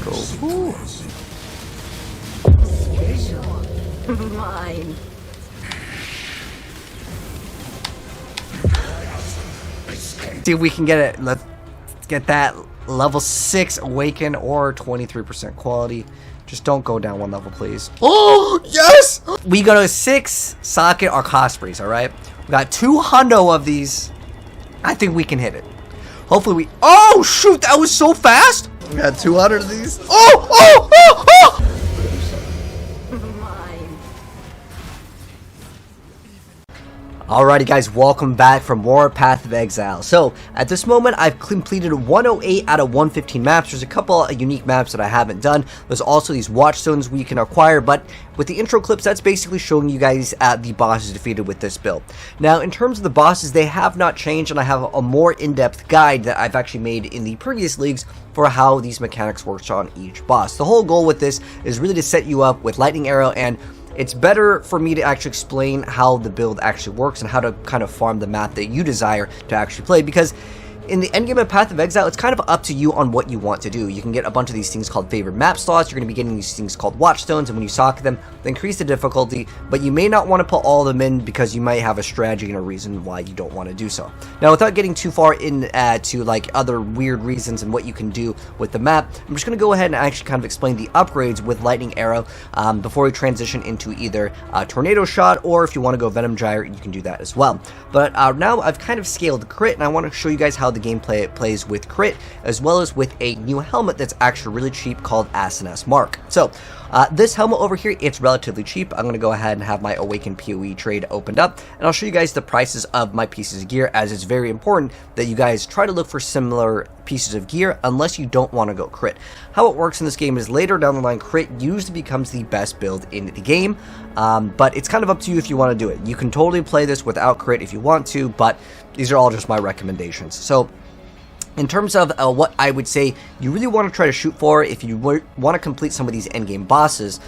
Go. Ooh. Mine. See if we can get it. Let's get that level 6 awaken or 23% quality. Just don't go down one level, please. Oh, yes! We go to 6 socket or Ospreys, alright? We got 2 hundo of these. I think we can hit it. Hopefully we... Oh, shoot! That was so fast! We got 200 of these. Oh! Oh! Oh! Oh! Alrighty guys, welcome back for more Path of Exile. So, at this moment, I've completed 108 out of 115 maps. There's a couple of unique maps that I haven't done. There's also these watchstones we can acquire, but with the intro clips, that's basically showing you guys the bosses defeated with this build. Now, in terms of the bosses, they have not changed, and I have a more in-depth guide that I've actually made in the previous leagues for how these mechanics work on each boss. The whole goal with this is really to set you up with Lightning Arrow, and it's better for me to actually explain how the build actually works and how to kind of farm the map that you desire to actually play, because in the endgame of Path of Exile, it's kind of up to you on what you want to do. You can get a bunch of these things called favored map slots. You're going to be getting these things called watchstones, and when you socket them, they increase the difficulty, but you may not want to put all of them in because you might have a strategy and a reason why you don't want to do so. Now, without getting too far into like other weird reasons and what you can do with the map, I'm just going to go ahead and actually kind of explain the upgrades with Lightning Arrow before we transition into either Tornado Shot, or if you want to go Venom Gyre, you can do that as well. But now I've kind of scaled crit, and I want to show you guys how the gameplay plays with crit, as well as with a new helmet that's actually really cheap called S&S Mark. So this helmet over here, it's relatively cheap. I'm going to go ahead and have my Awakened PoE trade opened up, and I'll show you guys the prices of my pieces of gear, as it's very important that you guys try to look for similar pieces of gear unless you don't want to go crit. How it works in this game is later down the line, crit usually becomes the best build in the game, but it's kind of up to you if you want to do it. You can totally play this without crit if you want to, but these are all just my recommendations. So in terms of what I would say you really want to try to shoot for if you want to complete some of these endgame bosses,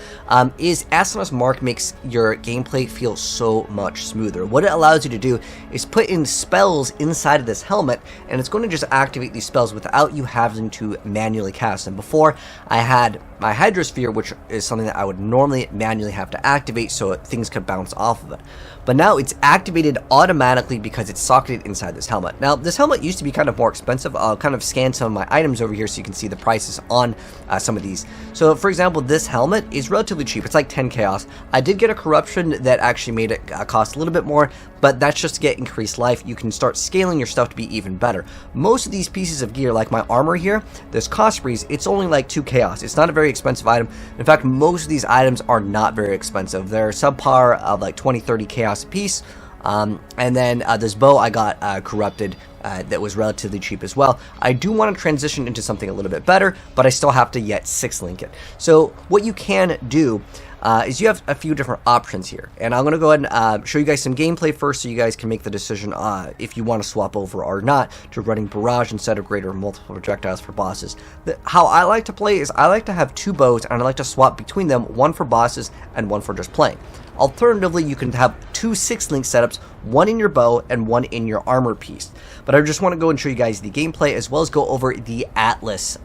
is S&S Mark makes your gameplay feel so much smoother. What it allows you to do is put in spells inside of this helmet, and it's going to just activate these spells without you having to manually cast them. Before, I had my Hydrosphere, which is something that I would normally manually have to activate so things could bounce off of it. But now it's activated automatically because it's socketed inside this helmet. Now, this helmet used to be kind of more expensive. I'll kind of scan some of my items over here so you can see the prices on some of these. So, for example, this helmet is relatively cheap. It's like 10 chaos. I did get a corruption that actually made it cost a little bit more, but that's just to get increased life. You can start scaling your stuff to be even better. Most of these pieces of gear, like my armor here, this Ospreys, it's only like 2 chaos. It's not a very expensive item. In fact, most of these items are not very expensive. They're subpar of like 20-30 chaos a piece. And then this bow I got corrupted that was relatively cheap as well. I do want to transition into something a little bit better, but I still have to yet 6-link it. So what you can do is you have a few different options here, and I'm going to go ahead and show you guys some gameplay first so you guys can make the decision if you want to swap over or not to running barrage instead of greater multiple projectiles for bosses. How I like to play is I like to have 2 bows, and I like to swap between them, one for bosses and one for just playing. Alternatively, you can have 2 6-link setups, one in your bow and one in your armor piece. But I just want to go and show you guys the gameplay as well as go over the Atlas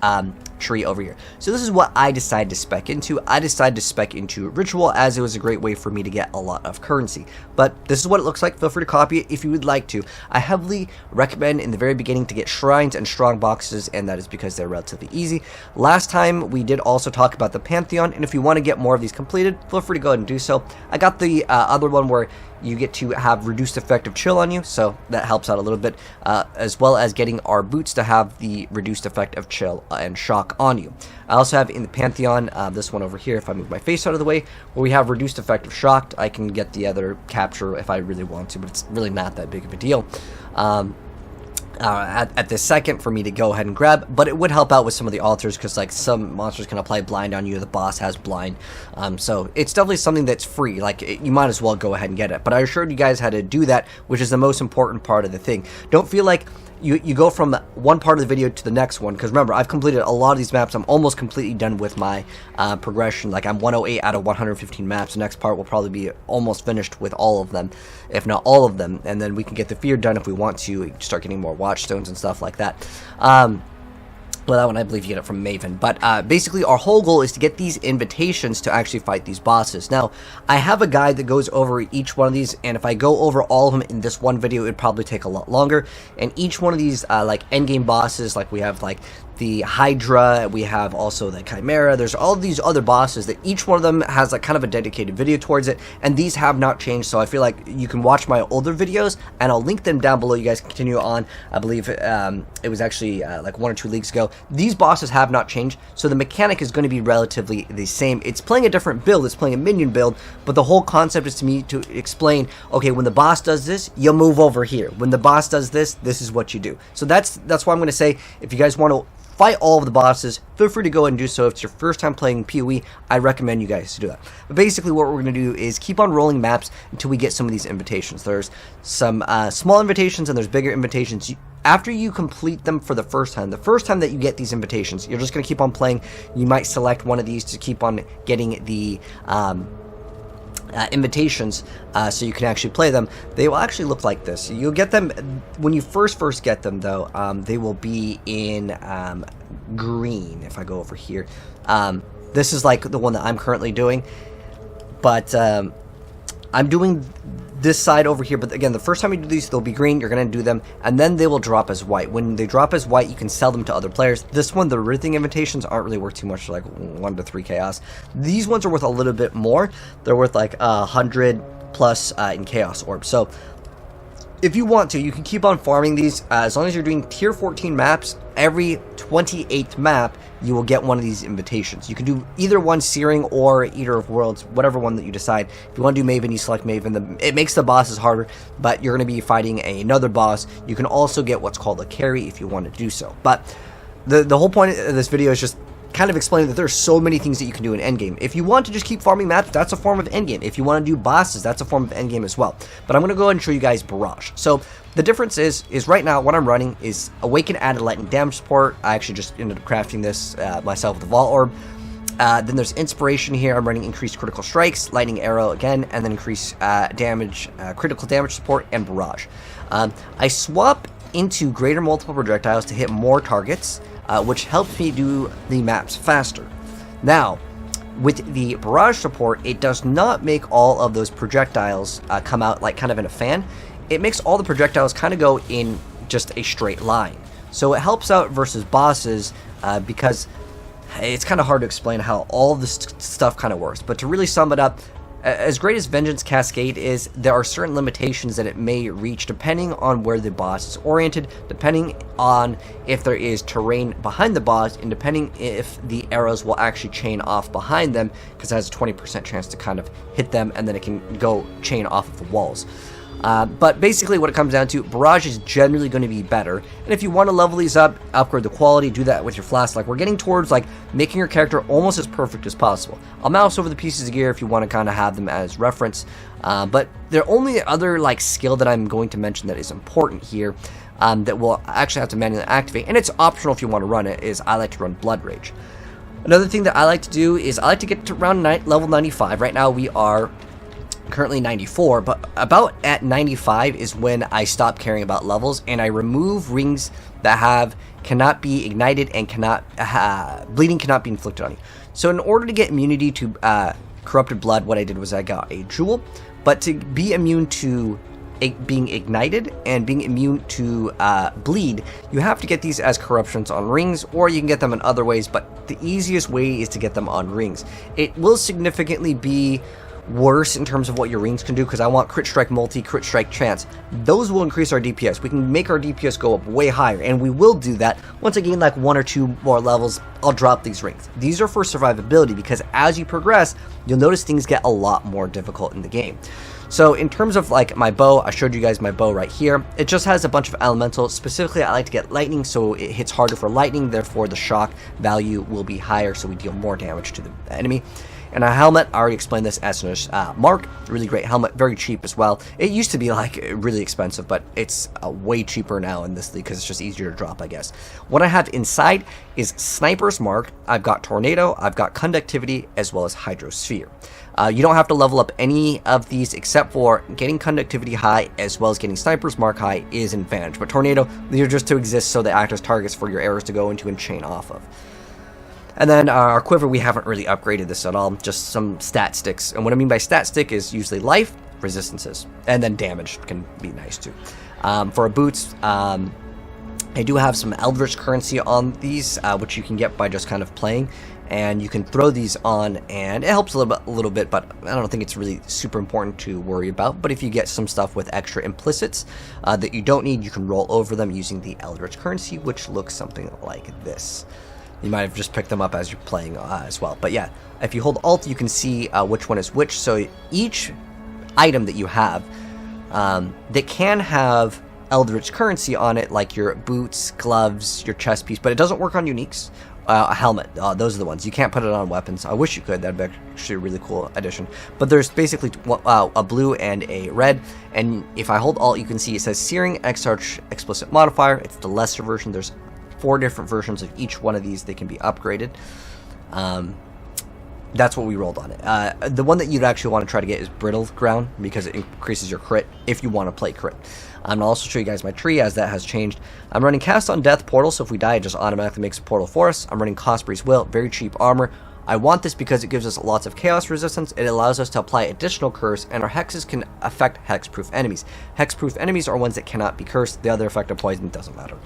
tree over here. So this is what I decided to spec into. I decided to spec into Ritual as it was a great way for me to get a lot of currency. But this is what it looks like. Feel free to copy it if you would like to. I heavily recommend in the very beginning to get shrines and strong boxes, and that is because they're relatively easy. Last time we did also talk about the Pantheon, and if you want to get more of these completed, feel free to go ahead and do so. I got the other one where you get to have reduced effect of chill on you, so that helps out a little bit, as well as getting our boots to have the reduced effect of chill and shock on you. I also have in the Pantheon this one over here, if I move my face out of the way, where we have reduced effect of shocked. I can get the other capture if I really want to, but it's really not that big of a deal. At this second for me to go ahead and grab, but it would help out with some of the altars because like some monsters can apply blind on you, the boss has blind, so it's definitely something that's free. Like you might as well go ahead and get it, but I showed you guys how to do that, which is the most important part of the thing. Don't feel like you go from one part of the video to the next one, because remember, I've completed a lot of these maps. I'm almost completely done with my progression. Like I'm 108 out of 115 maps. The next part will probably be almost finished with all of them, if not all of them, and then we can get the fear done if we want to start getting more watchstones and stuff like that. Well, that one I believe you get it from Maven, but basically our whole goal is to get these invitations to actually fight these bosses. Now, I have a guide that goes over each one of these, and if I go over all of them in this one video, it'd probably take a lot longer. And each one of these, like endgame bosses, like we have like the Hydra, we have also the Chimera, there's all these other bosses that each one of them has like kind of a dedicated video towards it, and these have not changed, so I feel like you can watch my older videos, and I'll link them down below. You guys can continue on. I believe it was actually like 1 or 2 leagues ago. These bosses have not changed, so the mechanic is going to be relatively the same. It's playing a different build, it's playing a minion build, but the whole concept is to me to explain, okay, when the boss does this, you'll move over here. When the boss does this, this is what you do. So that's why I'm going to say, if you guys want to fight all of the bosses, feel free to go ahead and do so. If it's your first time playing PoE, I recommend you guys to do that. But basically what we're going to do is keep on rolling maps until we get some of these invitations. There's some small invitations and there's bigger invitations. After you complete them for the first time that you get these invitations, you're just going to keep on playing. You might select one of these to keep on getting the invitations, so you can actually play them. They will actually look like this. You'll get them when you first get them, though. They will be in green. If I go over here, this is like the one that I'm currently doing, but I'm doing this side over here. But again, the first time you do these, they'll be green. You're going to do them, and then they will drop as white. When they drop as white, you can sell them to other players. This one, the Rithing invitations aren't really worth too much, like 1 to 3 chaos. These ones are worth a little bit more. They're worth like 100 plus in chaos orbs. So if you want to, you can keep on farming these. As long as you're doing tier 14 maps, every 28th map, you will get one of these invitations. You can do either one, Searing or Eater of Worlds, whatever one that you decide. If you want to do Maven, you select Maven. It makes the bosses harder, but you're going to be fighting another boss. You can also get what's called a carry if you want to do so. But the whole point of this video is just kind of explaining that there's so many things that you can do in endgame. If you want to just keep farming maps, that's a form of endgame. If you want to do bosses, that's a form of endgame as well. But I'm going to go ahead and show you guys Barrage. So the difference is right now what I'm running is Awaken added lightning damage support. I actually just ended up crafting this myself with the Vault Orb. Then there's Inspiration here. I'm running increased critical strikes, lightning arrow again, and then increased damage, critical damage support, and Barrage. I swap into greater multiple projectiles to hit more targets, which helps me do the maps faster. Now, with the Barrage support, it does not make all of those projectiles come out like kind of in a fan. It makes all the projectiles kind of go in just a straight line. So it helps out versus bosses because it's kind of hard to explain how all this stuff kind of works. But to really sum it up, as great as Vengeance Cascade is, there are certain limitations that it may reach depending on where the boss is oriented, depending on if there is terrain behind the boss, and depending if the arrows will actually chain off behind them, because it has a 20% chance to kind of hit them, and then it can go chain off of the walls. But basically what it comes down to, Barrage is generally going to be better, and if you want to level these up, upgrade the quality, do that with your flask. Like, we're getting towards like making your character almost as perfect as possible. I'll mouse over the pieces of gear if you want to kind of have them as reference, but the only other like skill that I'm going to mention that is important here, that we'll actually have to manually activate, and it's optional if you want to run it, is I like to run Blood Rage. Another thing that I like to do is I like to get to around level 95. Right now we are currently 94, but about at 95 is when I stop caring about levels, and I remove rings that cannot be ignited and bleeding cannot be inflicted on you. So in order to get immunity to corrupted blood, what I did was I got a jewel, but to be immune to being ignited and being immune to bleed, you have to get these as corruptions on rings, or you can get them in other ways, but the easiest way is to get them on rings. It will significantly be worse in terms of what your rings can do, because I want crit strike multi, crit strike chance. Those will increase our DPS. We can make our DPS go up way higher, and we will do that. Once I gain like 1 or 2 more levels, I'll drop these rings. These are for survivability, because as you progress, you'll notice things get a lot more difficult in the game. So in terms of like my bow, I showed you guys my bow right here. It just has a bunch of elementals. Specifically, I like to get lightning, so it hits harder for lightning, therefore the shock value will be higher, so we deal more damage to the enemy. And a helmet, I already explained this, as Mark, really great helmet, very cheap as well. It used to be like really expensive, but it's way cheaper now in this league because it's just easier to drop, I guess. What I have inside is Sniper's Mark, I've got Tornado, I've got Conductivity, as well as Hydrosphere. You don't have to level up any of these except for getting Conductivity high as well as getting Sniper's Mark high is an advantage. But Tornado, these are just to exist so they act as targets for your arrows to go into and chain off of. And then our Quiver, we haven't really upgraded this at all, just some stat sticks. And what I mean by stat stick is usually life, resistances, and then damage can be nice too. For our boots, I do have some Eldritch currency on these, which you can get by just kind of playing. And you can throw these on, and it helps a little bit, but I don't think it's really super important to worry about. But if you get some stuff with extra implicits that you don't need, you can roll over them using the Eldritch currency, which looks something like this. You might have just picked them up as you're playing as well. But yeah, if you hold Alt, you can see which one is which. So each item that you have that can have Eldritch currency on it, like your boots, gloves, your chest piece, but it doesn't work on uniques. A helmet, those are the ones. You can't put it on weapons. I wish you could. That'd be actually a really cool addition. But there's basically a blue and a red. And if I hold Alt, you can see it says Searing Exarch Explicit Modifier. It's the lesser version. There's 4 different versions of each one of these. They can be upgraded. That's what we rolled on it. The one that you'd actually want to try to get is Brittle Ground because it increases your crit if you want to play crit. I'm going to also show you guys my tree as that has changed. I'm running Cast on Death Portal, so if we die, it just automatically makes a portal for us. I'm running Cosprey's Will, very cheap armor. I want this because it gives us lots of chaos resistance. It allows us to apply additional curse, and our hexes can affect hexproof enemies. Hexproof enemies are ones that cannot be cursed. The other effect of poison doesn't matter.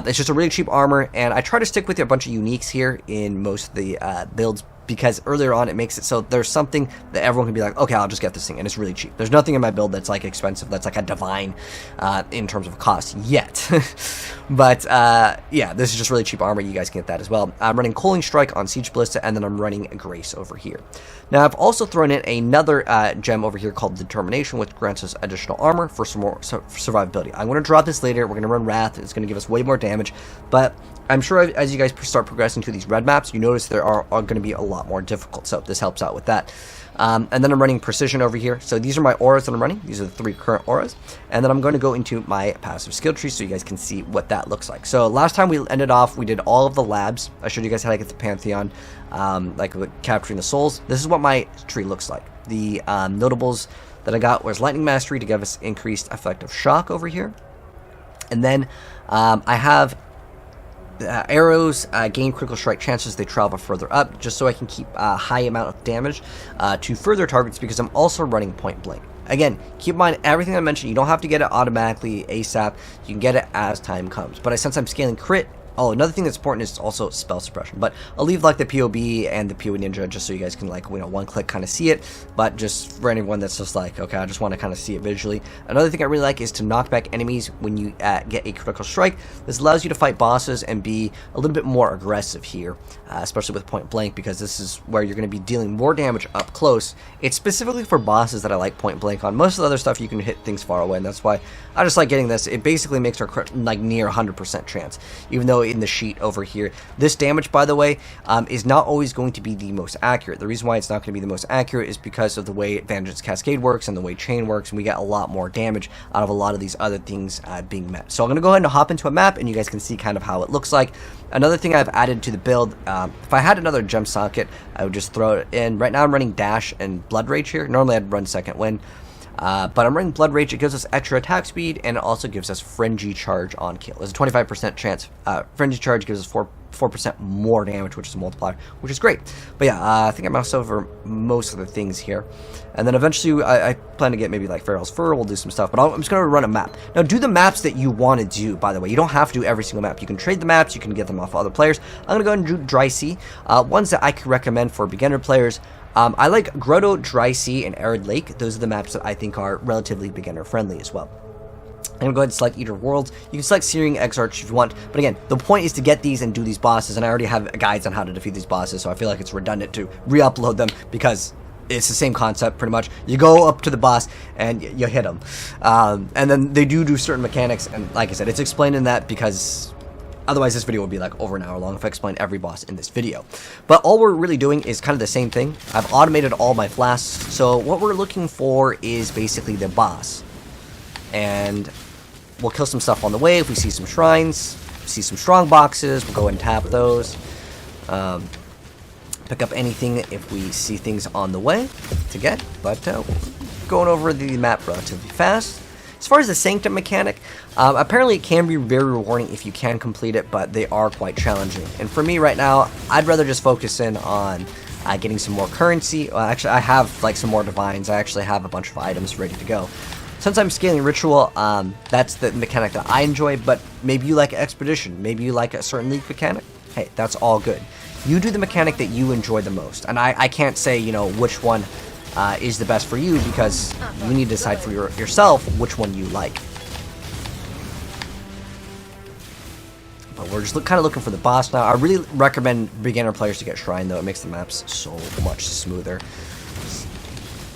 It's just a really cheap armor, and I try to stick with a bunch of uniques here in most of the builds, because earlier on it makes it so there's something that everyone can be like, okay, I'll just get this thing, and it's really cheap. There's nothing in my build that's like expensive, that's like a divine in terms of cost yet. But yeah, this is just really cheap armor. You guys can get that as well. I'm running Coaling Strike on Siege Ballista, and then I'm running Grace over here. Now I've also thrown in another gem over here called Determination, which grants us additional armor for some more survivability. I'm going to drop this later. We're going to run Wrath. It's going to give us way more damage, but I'm sure as you guys start progressing to these red maps, you notice there are going to be a lot more difficult, so this helps out with that. And then I'm running Precision over here. So these are my auras that I'm running. These are the 3 current auras. And then I'm going to go into my passive skill tree so you guys can see what that looks like. So last time we ended off, we did all of the labs. I showed you guys how to get the Pantheon, like with capturing the souls. This is what my tree looks like. The notables that I got was Lightning Mastery to give us increased effective shock over here. And then I have arrows gain critical strike chances, they travel further up, just so I can keep a high amount of damage to further targets, because I'm also running Point Blank. Again, keep in mind everything I mentioned, you don't have to get it automatically ASAP, you can get it as time comes. But since I'm scaling crit, oh, another thing that's important is also spell suppression. But I'll leave like the POB and the POE Ninja just so you guys can like, one click kind of see it. But just for anyone that's just like, okay, I just want to kind of see it visually. Another thing I really like is to knock back enemies when you get a critical strike. This allows you to fight bosses and be a little bit more aggressive here, especially with Point Blank, because this is where you're going to be dealing more damage up close. It's specifically for bosses that I like Point Blank on. Most of the other stuff you can hit things far away, and that's why I just like getting this. It basically makes our crit like near 100% chance, even though in the sheet over here, this damage, by the way, is not always going to be the most accurate. The reason why it's not going to be the most accurate is because of the way Vengeance Cascade works and the way Chain works, and we get a lot more damage out of a lot of these other things being met. So I'm going to go ahead and hop into a map, and you guys can see kind of how it looks like. Another thing I've added to the build, if I had another gem socket, I would just throw it in. Right now I'm running Dash and Blood Rage here. Normally I'd run Second Wind. But I'm running Blood Rage. It gives us extra attack speed, and it also gives us Frenzy Charge on kill. There's a 25% chance. Frenzy Charge gives us 4% more damage, which is a multiplier, which is great. But yeah, I think I moused over most of the things here. And then eventually I plan to get maybe like Pharaoh's Fur. We'll do some stuff, but I'm just going to run a map. Now, do the maps that you want to do, by the way. You don't have to do every single map. You can trade the maps. You can get them off other players. I'm going to go and do Dry Sea. Ones that I could recommend for beginner players. I like Grotto, Dry Sea, and Arid Lake. Those are the maps that I think are relatively beginner-friendly as well. I'm going to go ahead and select Eater Worlds. You can select Searing Exarch if you want. But again, the point is to get these and do these bosses. And I already have guides on how to defeat these bosses, so I feel like it's redundant to re-upload them because it's the same concept pretty much. You go up to the boss and you hit them. And then they do certain mechanics. And like I said, it's explained in that because Otherwise, this video would be like over an hour long if I explained every boss in this video. But all we're really doing is kind of the same thing. I've automated all my flasks. So what we're looking for is basically the boss. And we'll kill some stuff on the way. If we see some shrines, see some strong boxes, we'll go and tap those. Pick up anything if we see things on the way to get. But going over the map relatively fast. As far as the Sanctum mechanic, apparently it can be very rewarding if you can complete it, but they are quite challenging. And for me right now, I'd rather just focus in on getting some more currency. Well, actually, I have like some more divines. I actually have a bunch of items ready to go. Since I'm scaling ritual, that's the mechanic that I enjoy, but maybe you like expedition, maybe you like a certain league mechanic. Hey, that's all good. You do the mechanic that you enjoy the most. And I can't say, you know, which one is the best for you, because you need to decide for yourself which one you like. But we're just kind of looking for the boss now. I really recommend beginner players to get Shrine, though. It makes the maps so much smoother.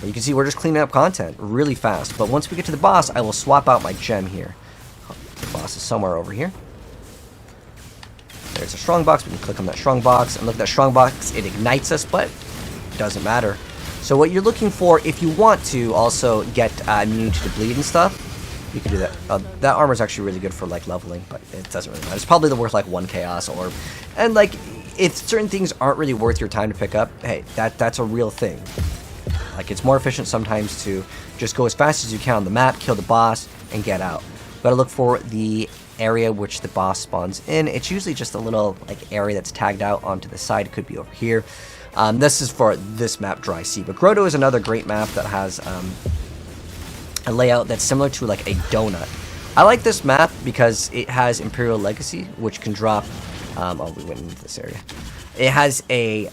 But you can see we're just cleaning up content really fast. But once we get to the boss, I will swap out my gem here. The boss is somewhere over here. There's a strong box. We can click on that strong box. And look at that strong box. It ignites us, but it doesn't matter. So what you're looking for, if you want to also get immunity to bleed and stuff, you can do that. That armor is actually really good for like leveling, but it doesn't really matter. It's probably worth like 1 chaos orb. And like, if certain things aren't really worth your time to pick up, hey, that's a real thing. Like, it's more efficient sometimes to just go as fast as you can on the map, kill the boss, and get out. Gotta look for the area which the boss spawns in. It's usually just a little like area that's tagged out onto the side. It could be over here. This is for this map, Dry Sea. But Grotto is another great map that has a layout that's similar to like a donut. I like this map because it has Imperial Legacy, which can drop... oh, we went into this area. It has a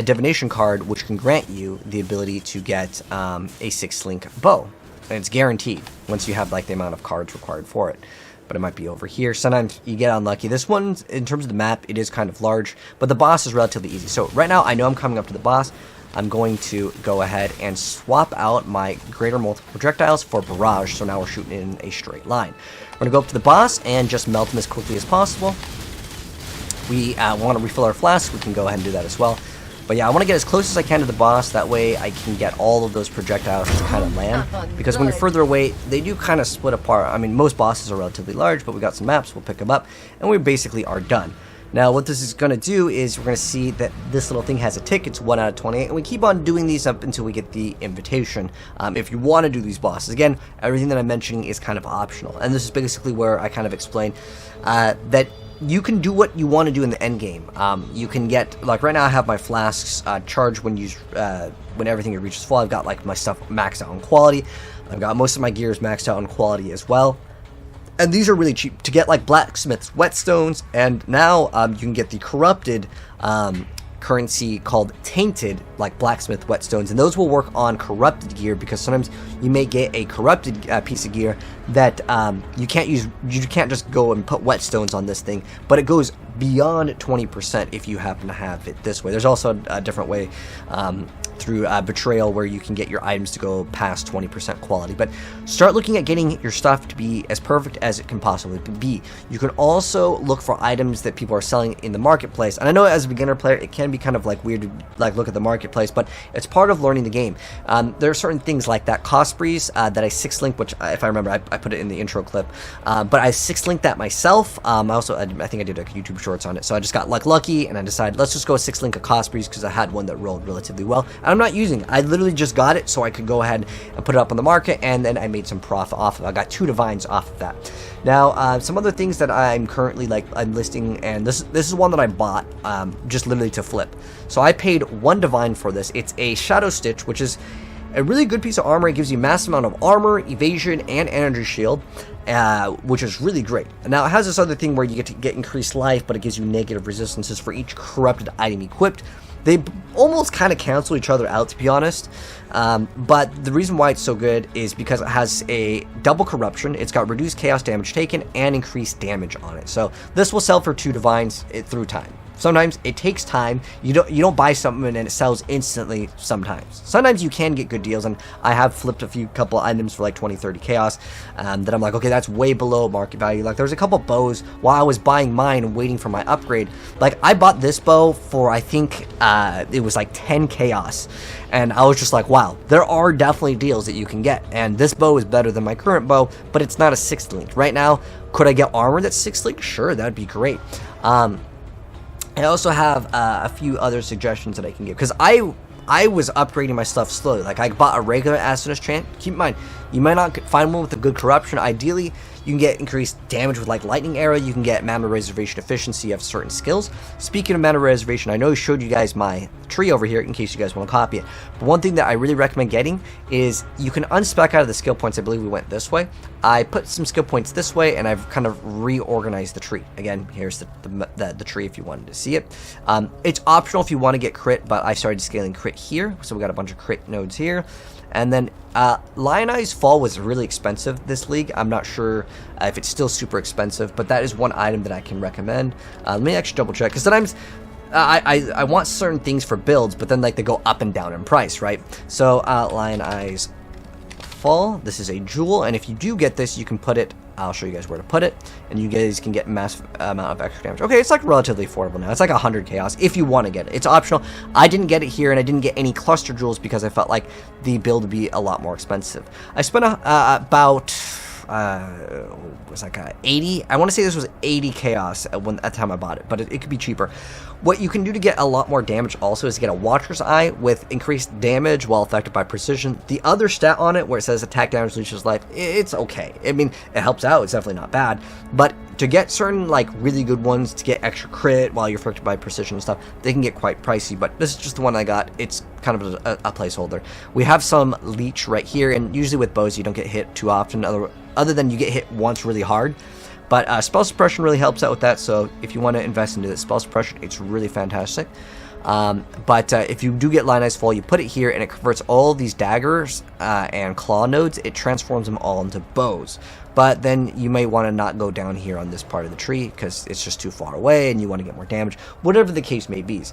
divination card, which can grant you the ability to get a 6-link bow. And it's guaranteed once you have like the amount of cards required for it. But it might be over here. Sometimes you get unlucky. This one, in terms of the map, it is kind of large, but the boss is relatively easy. So right now, I know I'm coming up to the boss. I'm going to go ahead and swap out my greater multiple projectiles for barrage. So now we're shooting in a straight line. We're going to go up to the boss and just melt him as quickly as possible. We want to refill our flasks. We can go ahead and do that as well. But yeah, I want to get as close as I can to the boss. That way I can get all of those projectiles to kind of land. Because when you're further away, they do kind of split apart. I mean, most bosses are relatively large, but we got some maps. We'll pick them up, and we basically are done. Now, what this is going to do is we're going to see that this little thing has a tick. It's 1 out of 28, and we keep on doing these up until we get the invitation. If you want to do these bosses, again, everything that I'm mentioning is kind of optional. And this is basically where I kind of explain that you can do what you want to do in the end game. You can get, like right now I have my flasks charged when everything reaches full. I've got like my stuff maxed out on quality. I've got most of my gears maxed out on quality as well. And these are really cheap to get, like blacksmith's whetstones, and now you can get the corrupted currency called tainted, like blacksmith whetstones, and those will work on corrupted gear, because sometimes you may get a corrupted piece of gear that you can't use. You can't just go and put whetstones on this thing, but it goes beyond 20% if you happen to have it this way. There's also a different way through Betrayal where you can get your items to go past 20% quality. But start looking at getting your stuff to be as perfect as it can possibly be. You can also look for items that people are selling in the marketplace. And I know as a beginner player, it can be kind of like weird to like look at the marketplace, but it's part of learning the game. There are certain things like that cost breeze that I 6-link, which if I remember, I put it in the intro clip, but I 6-linked that myself. I think I did a YouTube shorts on it. So I just got like lucky and I decided let's just go 6-link a cost breeze because I had one that rolled relatively well. I'm not using it. I literally just got it so I could go ahead and put it up on the market, and then I made some profit off of it. I got 2 divines off of that. Now, some other things that I'm currently I'm listing, and this is one that I bought just literally to flip. So I paid 1 divine for this. It's a Shadow Stitch, which is a really good piece of armor. It gives you a massive amount of armor, evasion, and energy shield, which is really great. Now, it has this other thing where you get increased life, but it gives you negative resistances for each corrupted item equipped. They almost kind of cancel each other out, to be honest. But the reason why it's so good is because it has a double corruption. It's got reduced chaos damage taken and increased damage on it. So this will sell for 2 divines through time. Sometimes it takes time. You don't buy something and it sells instantly sometimes. Sometimes you can get good deals, and I have flipped a couple items for like 20-30 chaos that I'm like, okay, that's way below market value. Like there's a couple bows while I was buying mine and waiting for my upgrade. Like I bought this bow for I think it was like 10 chaos, and I was just like, wow, there are definitely deals that you can get, and this bow is better than my current bow, but it's not a 6th link. Right now, could I get armor that's 6th link? Sure, that'd be great. I also have a few other suggestions that I can give, because I was upgrading my stuff slowly. Like I bought a regular Asinus Chant. Keep in mind, you might not find one with a good corruption. Ideally, you can get increased damage with like Lightning Arrow. You can get mana reservation efficiency. You have certain skills. Speaking of mana reservation, I know I showed you guys my tree over here in case you guys want to copy it. But one thing that I really recommend getting is you can unspec out of the skill points. I believe we went this way. I put some skill points this way, and I've kind of reorganized the tree. Again, here's the tree if you wanted to see it. It's optional if you want to get crit, but I started scaling crit here. So we got a bunch of crit nodes here. And then Lionized Fall was really expensive this league. I'm not sure if it's still super expensive, but that is one item that I can recommend. Let me actually double check, because sometimes I want certain things for builds, but then like they go up and down in price, right? So Lionized Fall, this is a jewel, and if you do get this, you can put it, I'll show you guys where to put it, and you guys can get massive amount of extra damage. Okay, it's like relatively affordable now. It's like 100 chaos if you want to get it. It's optional. I didn't get it here, and I didn't get any cluster jewels because I felt like the build would be a lot more expensive. I spent about was like 80. I want to say this was 80 chaos at the time I bought it, but it could be cheaper. What you can do to get a lot more damage also is get a Watcher's Eye with increased damage while affected by precision. The other stat on it where it says attack damage leeches life, it's okay. I mean, it helps out. It's definitely not bad. But to get certain like really good ones to get extra crit while you're affected by precision and stuff, they can get quite pricey. But this is just the one I got. It's kind of a placeholder. We have some leech right here, and usually with bows you don't get hit too often, other than you get hit once really hard. But spell suppression really helps out with that, so if you want to invest into this spell suppression, it's really fantastic. But if you do get Lionized Fall, you put it here, and it converts all these daggers and claw nodes. It transforms them all into bows. But then you may want to not go down here on this part of the tree because it's just too far away and you want to get more damage, whatever the case may be.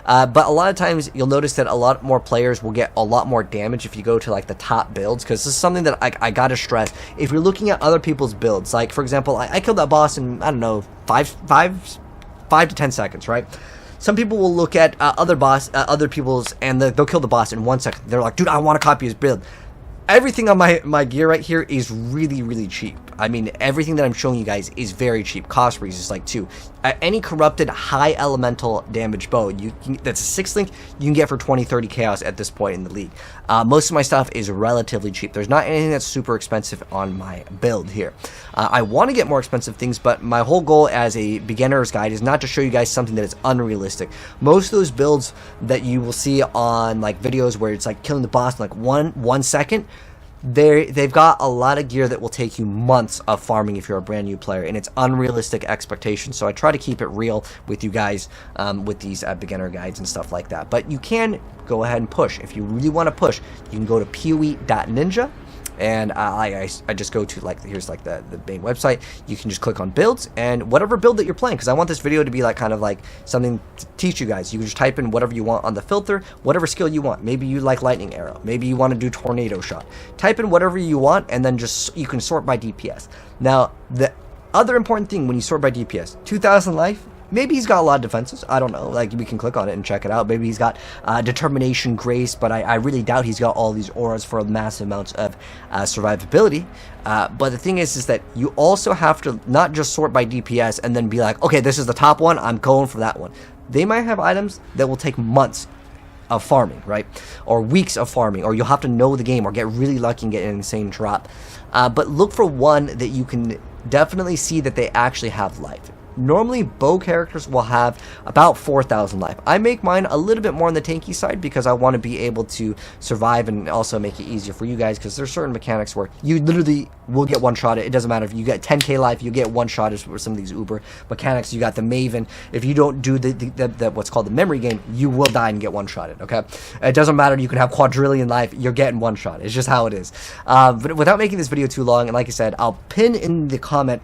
But a lot of times you'll notice that a lot more players will get a lot more damage if you go to like the top builds, because this is something that I gotta stress. If you're looking at other people's builds, like for example, I killed that boss in, I don't know, 5 to 10 seconds, right? Some people will look at other people's, and they'll kill the boss in 1 second. They're like, dude, I want to copy his build. Everything on my gear right here is really, really cheap. I mean, everything that I'm showing you guys is very cheap. Cost breeze is like 2. Any corrupted high elemental damage bow that's a 6th link, you can get for 20-30 chaos at this point in the league. Most of my stuff is relatively cheap. There's not anything that's super expensive on my build here. I want to get more expensive things, but my whole goal as a beginner's guide is not to show you guys something that is unrealistic. Most of those builds that you will see on like videos where it's like killing the boss in like one second, they've got a lot of gear that will take you months of farming if you're a brand new player, and it's unrealistic expectations. So I try to keep it real with you guys with these beginner guides and stuff like that. But you can go ahead and push. If you really want to push, you can go to PoE.ninja. And I just go to like, here's like the main website. You can just click on builds and whatever build that you're playing, because I want this video to be like kind of like something to teach you guys. You can just type in whatever you want on the filter, whatever skill you want. Maybe you like lightning arrow, maybe you want to do tornado shot. Type in whatever you want, and then just you can sort by DPS. Now the other important thing when you sort by DPS, 2000 life. Maybe he's got a lot of defenses. I don't know. Like, we can click on it and check it out. Maybe he's got determination, grace, but I really doubt he's got all these auras for massive amounts of survivability. But the thing is that you also have to not just sort by DPS and then be like, okay, this is the top one, I'm going for that one. They might have items that will take months of farming, right? Or weeks of farming, or you'll have to know the game or get really lucky and get an insane drop. But look for one that you can definitely see that they actually have life. Normally, bow characters will have about 4,000 life. I make mine a little bit more on the tanky side because I want to be able to survive and also make it easier for you guys, because there's certain mechanics where you literally will get one-shotted. It doesn't matter if you get 10k life, you get one-shotted for some of these uber mechanics. You got the Maven. If you don't do the what's called the memory game, you will die and get one-shotted, okay? It doesn't matter. You can have quadrillion life. You're getting one-shot. It's just how it is. But without making this video too long, and like I said, I'll pin in the comment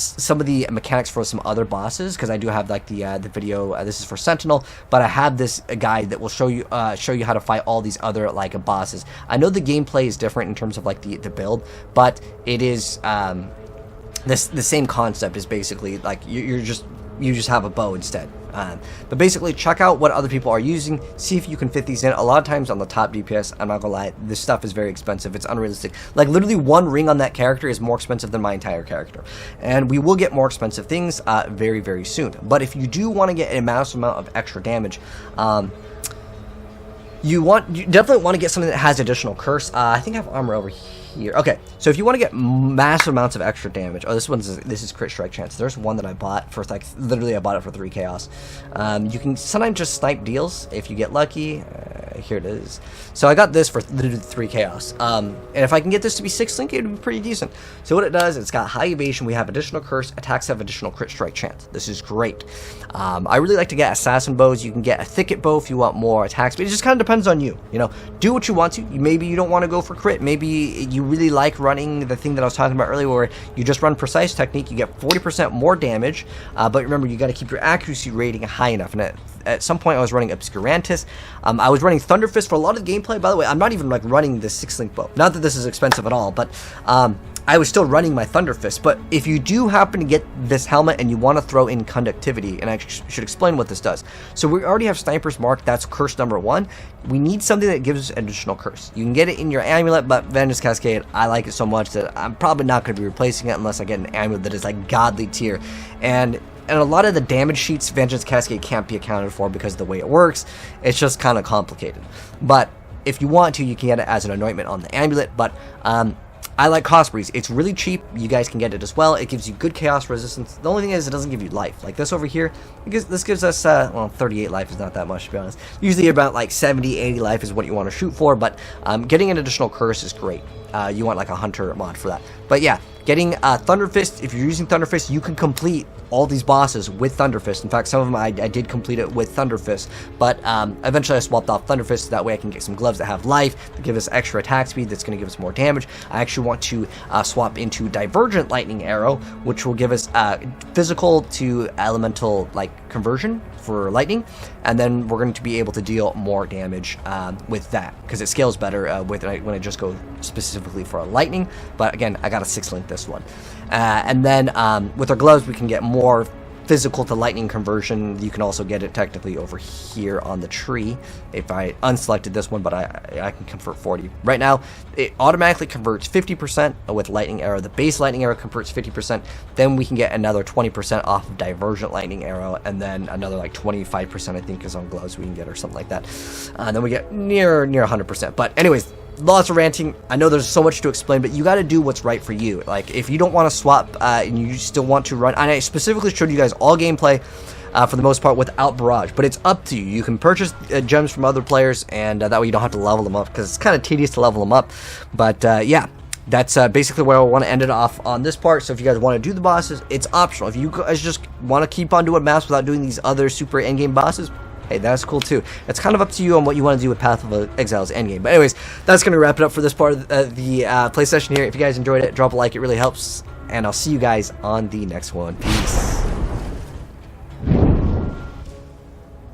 some of the mechanics for some other bosses, because I do have like the video. This is for Sentinel, but I have this guide that will show you how to fight all these other like bosses. I know the gameplay is different in terms of like the build, but it is the same concept. Is basically like you just have a bow instead. But basically, check out what other people are using, see if you can fit these in. A lot of times on the top DPS, I'm not gonna lie, this stuff is very expensive. It's unrealistic. Like, literally one ring on that character is more expensive than my entire character. And we will get more expensive things very, very soon. But if you do want to get a massive amount of extra damage, you definitely want to get something that has additional curse. I think I have armor over here. Okay, so if you want to get massive amounts of extra damage, this is crit strike chance. There's one that I bought for like literally I bought it for 3 chaos. You can sometimes just snipe deals if you get lucky. Here it is. So I got this for literally 3 chaos. And if I can get this to be 6 link, it would be pretty decent. So what it does, it's got high evasion. We have additional curse. Attacks have additional crit strike chance. This is great. I really like to get assassin bows. You can get a thicket bow if you want more attacks, but it just kind of depends on you. You know, do what you want to. Maybe you don't want to go for crit. Maybe you really like running the thing that I was talking about earlier, where you just run precise technique. You get 40% more damage, but remember, you got to keep your accuracy rating high enough. And at some point, I was running Obscurantis. I was running Thunderfist for a lot of the gameplay. By the way, I'm not even like running the 6-link bow. Not that this is expensive at all, but I was still running my Thunderfist. But if you do happen to get this helmet and you want to throw in conductivity, and I should explain what this does. So we already have snipers marked. That's curse number 1. We need something that gives us additional curse. You can get it in your amulet, but Vengeance Cascade, I like it so much that I'm probably not going to be replacing it unless I get an amulet that is like godly tier. And a lot of the damage sheets, Vengeance Cascade can't be accounted for because of the way it works. It's just kind of complicated. But if you want to, you can get it as an anointment on the amulet. But I like Cost Breeze. It's really cheap. You guys can get it as well. It gives you good chaos resistance. The only thing is it doesn't give you life. Like this over here, this gives us, well, 38 life is not that much, to be honest. Usually about like 70, 80 life is what you want to shoot for, but getting an additional curse is great. You want like a hunter mod for that. But yeah, getting Thunderfist, if you're using Thunderfist, you can complete all these bosses with Thunderfist. In fact, some of them I did complete it with Thunderfist, but eventually I swapped off Thunderfist so that way I can get some gloves that have life, that give us extra attack speed, that's going to give us more damage. I actually want to swap into Divergent Lightning Arrow, which will give us physical to elemental like conversion for lightning, and then we're going to be able to deal more damage with that, because it scales better when I just go specifically for a lightning. But again, I got a 6-link this one. And then with our gloves, we can get more physical to lightning conversion. You can also get it technically over here on the tree if I unselected this one, but I can convert 40. Right now, it automatically converts 50% with lightning arrow. The base lightning arrow converts 50%. Then we can get another 20% off of Divergent Lightning Arrow, and then another like 25% I think is on gloves we can get or something like that. And then we get near 100%. But anyways, lots of ranting. I know there's so much to explain, but you got to do what's right for you. Like, if you don't want to swap and you still want to run, and I specifically showed you guys all gameplay for the most part without Barrage, but it's up to you. You can purchase gems from other players, and that way you don't have to level them up, because it's kind of tedious to level them up. But yeah, that's basically where I want to end it off on this part. So if you guys want to do the bosses, it's optional. If you guys just want to keep on doing maps without doing these other super endgame bosses, hey, that's cool too. It's kind of up to you on what you want to do with Path of Exile's endgame. But anyways, that's going to wrap it up for this part of the play session here. If you guys enjoyed it, drop a like. It really helps. And I'll see you guys on the next one. Peace.